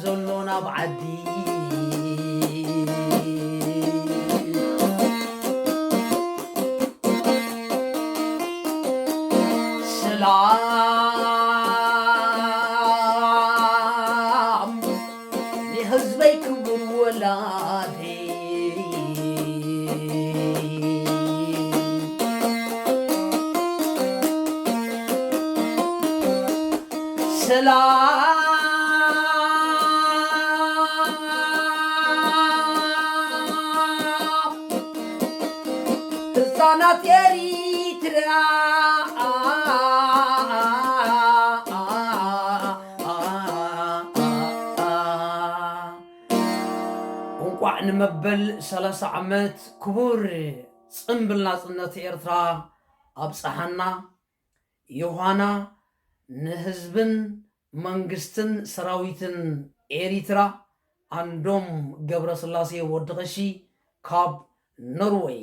زلونا بعدي سلام لحزبك بولادي سلام هزانات إريتريا እንቋዕ ንመበል 30 ዓመት ክቡር ጽምብል ናጽነት ኤርትራ ኣብጽሓና ዮሐና ንህዝብን መንግስትን ሰራዊትን ኤሪትራ አንዶም ገብረስላሴ ወድኸሺ ካብ ኖርዌይ